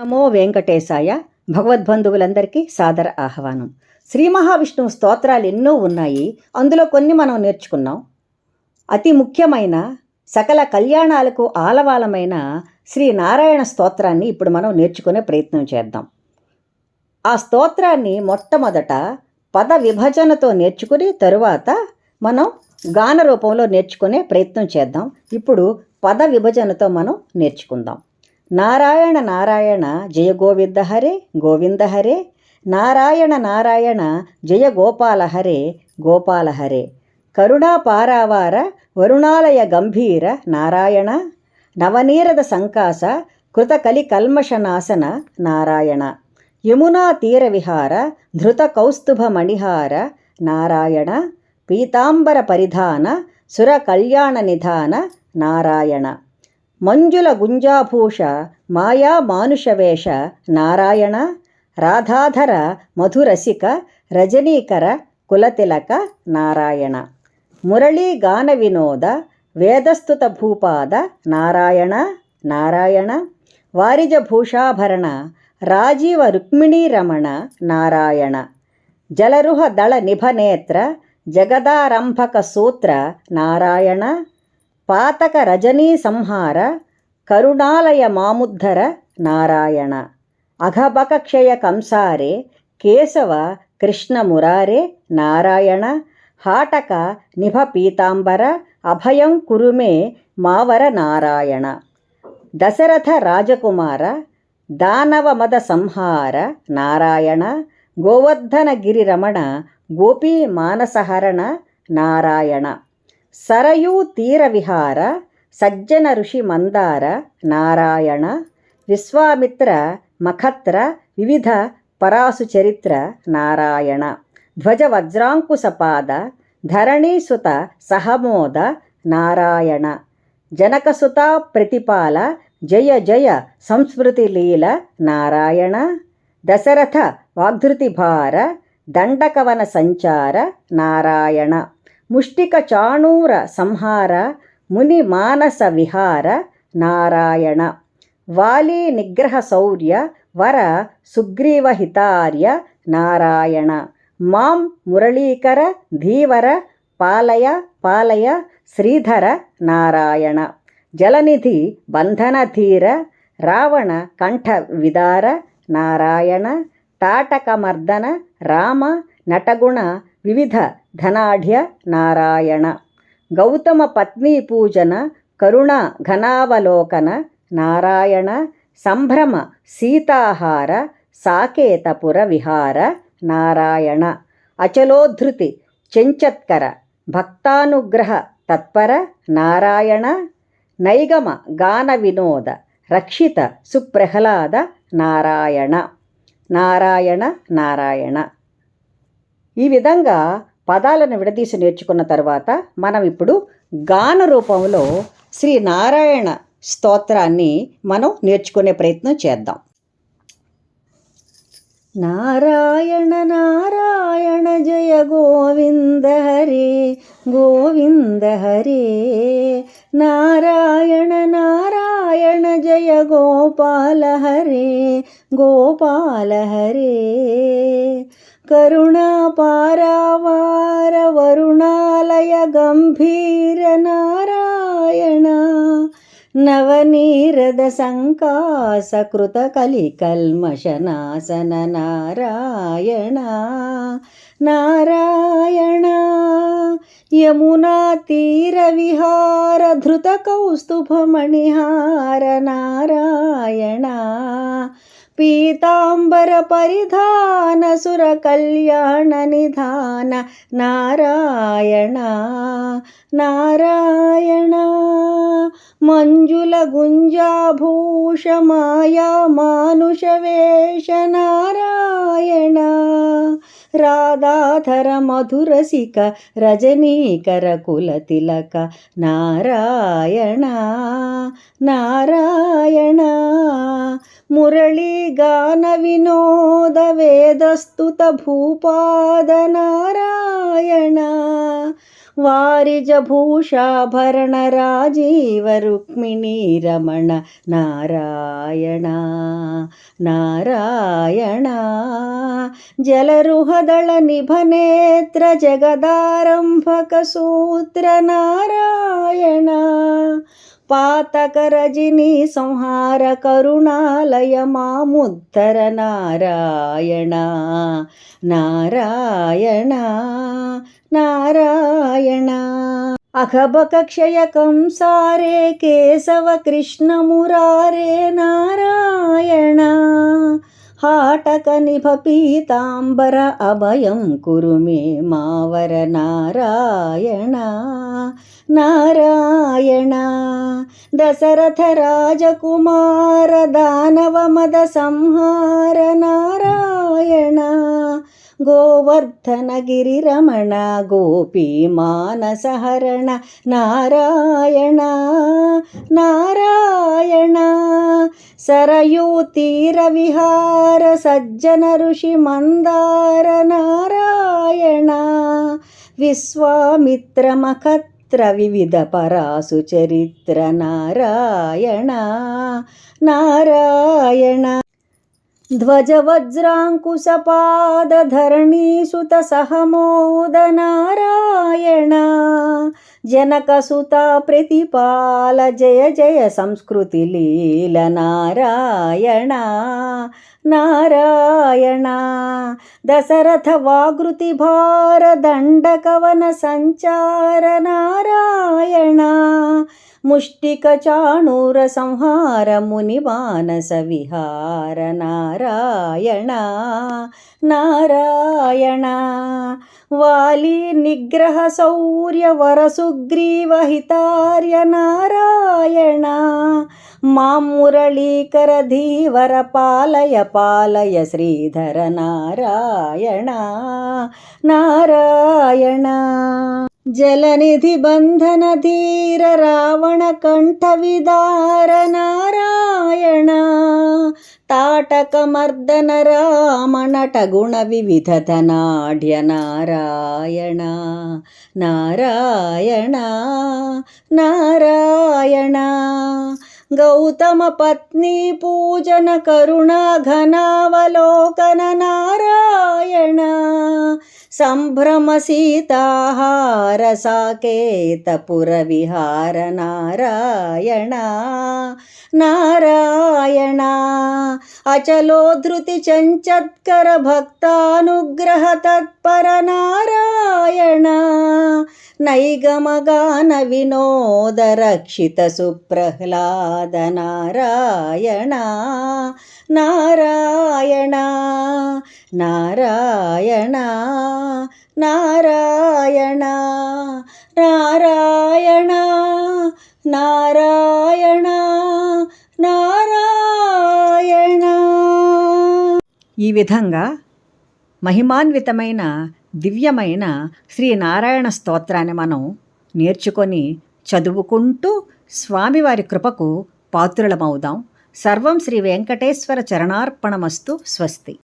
నమో వెంకటేశాయ. భగవద్బంధువులందరికీ సాదర ఆహ్వానం. శ్రీ మహావిష్ణువు స్తోత్రాలు ఎన్నో ఉన్నాయి. అందులో కొన్ని మనం నేర్చుకున్నాం. అతి ముఖ్యమైన సకల కళ్యాణాలకు ఆలవాలమైన శ్రీ నారాయణ స్తోత్రాన్ని ఇప్పుడు మనం నేర్చుకునే ప్రయత్నం చేద్దాం. ఆ స్తోత్రాన్ని మొట్టమొదట పద విభజనతో నేర్చుకుని తరువాత మనం గాన రూపంలో నేర్చుకునే ప్రయత్నం చేద్దాం. ఇప్పుడు పద విభజనతో మనం నేర్చుకుందాం. నారాయణ నారాయణ జయ గోవింద హరే గోవింద హరే, నారాయణ నారాయణ జయ గోపాల హరే గోపాల హరే, కరుణా పారావార వరుణాలయ గంభీర నారాయణ, నవనీరద సంకాస కృతకలి కల్మషనాశన నారాయణ, యమునా తీర విహార ధృత కౌస్తుభ మణిహార నారాయణ, పీతాంబర పరిధాన సుర కళ్యాణ నిధాన నారాయణ, మంజుల గుంజాభూష మాయా మానుషవేష నారాయణ, రాధాధర మధురసిక రజనీకర కులతిలక నారాయణ, మురళీ గాన వినోద వేదస్తుత భూపాద నారాయణ నారాయణ, వారిజ భూషాభరణ రాజీవ రుక్మిణీ రమణ నారాయణ, జలరుహ దళ నిభనేత్ర జగదారంభక సూత్ర నారాయణ, పాతక రజనీ సంహార కరుణాలయ మాముద్ధర నారాయణ, అఘబక క్షయ కంసారే కేశవ కృష్ణ మురారే నారాయణ, హాటక నిభ పీతాంబర అభయం కురుమే మావర నారాయణ, దశరథ రాజకుమార దానవ మద సంహార నారాయణ, గోవర్ధన గిరిరమణ గోపీ మానసహరణ నారాయణ, సరయూ తీర విహార సజ్జన ఋషి మందార నారాయణ, విశ్వామిత్ర మఖత్ర వివిధ పరాసు చరిత్ర నారాయణ, ధ్వజ వజ్రాంకుశపాద ధరణీసుత సహమోద నారాయణ, జనకసుత ప్రతిపాల జయ జయ సంస్మృతి లీల నారాయణ, దశరథ వాగ్ధృతిభార దండకవన సంచార నారాయణ, ముష్టిక చాణూర సంహార ముని మానస విహార నారాయణ, వాలీ నిగ్రహ శౌర్య వర సుగ్రీవహితార్య నారాయణ, మాం మురళీకర ధీవర పాలయ పాలయ శ్రీధర నారాయణ, జలనిధి బంధనధీర రావణ కంఠ విదార నారాయణ, తాటకమర్దన రామ నటగుణ వివిధ ధనాఢ్య నారాయణ, గౌతమ పత్నీ పూజన కరుణ ఘనావలోకన నారాయణ, సంభ్రమ సీతాహార సాకేతపుర విహార నారాయణ, అచలోద్ధృతి చెంచత్కర భక్తానుగ్రహ తత్పర నారాయణ, నైగమ గాన వినోద రక్షిత సుప్రహ్లాద నారాయణ నారాయణ నారాయణ. ఈ విధంగా పదాలను విడదీసి నేర్చుకున్న తర్వాత మనం ఇప్పుడు గాన రూపంలో శ్రీ నారాయణ స్తోత్రాన్ని మనం నేర్చుకునే ప్రయత్నం చేద్దాం. నారాయణ నారాయణ జయ గోవింద హరే గోవింద హరే, నారాయణ నారాయణ జయ గోపాల హరే గోపాల హరే, కరుణా పారావార వరుణాలయ గంభీర నారాయణ, నవనీరద సంకాస కృత కలి కల్మషనాశన నారాయణ నారాయణ, యమునా తీర విహార ధృత కౌస్తుభ మణిహార నారాయణ, పీతాంబర పరిధాన సుర కళ్యాణ నిధాన నారాయణ నారాయణ, మంజుల గుంజాభూష మాయా మానుష వేష నారాయణ, రాధాధర మధురసిక రజనీకర కులతిలక నారాయణ నారాయణ, మురళీ గాన వినోద వేదస్తుత భూపాద నారాయణ, వారిజభూషాభరణ రాజీవ రుక్మిణీ రమణ నారాయణ నారాయణ. జలరుహదళ నిభనేత్ర జగదారంభక సూత్ర నారాయణ. పాతక రజినీ సంహార కరుణాలయ మాముత్తర నారాయణ నారాయణ నారాయణ. అఖబక క్షయకం సారే కేశవ కృష్ణ మురారే నారాయణ. హాటక నిభ పీతాంబర అభయం కురు మే మావర నారాయణ నారాయణ. దశరథ రాజకుమార దానవ మద సంహార నారాయణ. గోవర్ధన గిరిరమణ గోపీ మానసహరణ నారాయణ నారాయణ. సరయూ తీర విహార సజ్జన ఋషి మందార నారాయణ. విశ్వామిత్ర మఖత్ర వివిధ పరాసు చరిత్ర నారాయణ నారాయణ. ధ్వజ వజ్రాంకుశపాద ధరణీసుత సహమోద నారాయణ. జనకసుత ప్రతిపాల జయ జయ సంస్కృతి లీల నారాయణ నారాయణ. దశరథ వాగృతి భార దండకవన సంచార నారాయణ. ముష్టిక చాణూర సంహార ముని మానస విహార నారాయణ నారాయణ. వాలి నిగ్రహ శౌర్య వర సుగ్రీవ హితార్య నారాయణ. మాం మురళీకర ధీవర పాలయ పాలయ శ్రీధర నారాయణ నారాయణ. జలనిధి బంధన ధీర రావణ కంఠ విదార నారాయణ. తాటక మర్దన రామ నట గుణ వివిధ ధనాఢ్య నారాయణ నారాయణ నారాయణ. గౌతమ పత్ని పూజన కరుణా ఘనావలోకన నారాయణ. సంభ్రమ సీతాహార సాకేత పుర విహార నారాయణ నారాయణ. అచలోధృతి చంచత్కర భక్తానుగ్రహ తత్పర నారాయణ. నైగమగాన వినోద రక్షిత సుప్రహ్లాద నారాయణ నారాయణ నారాయణ నారాయణ నారాయణ నారాయణ నారాయణ. ఈ విధంగా మహిమాన్వితమైన దివ్యమైన శ్రీనారాయణ స్తోత్రాన్ని మనం నేర్చుకొని చదువుకుంటూ స్వామివారి కృపకు పాత్రులమవుదాం. సర్వం శ్రీ వెంకటేశ్వర చరణార్పణమస్తు. స్వస్తి.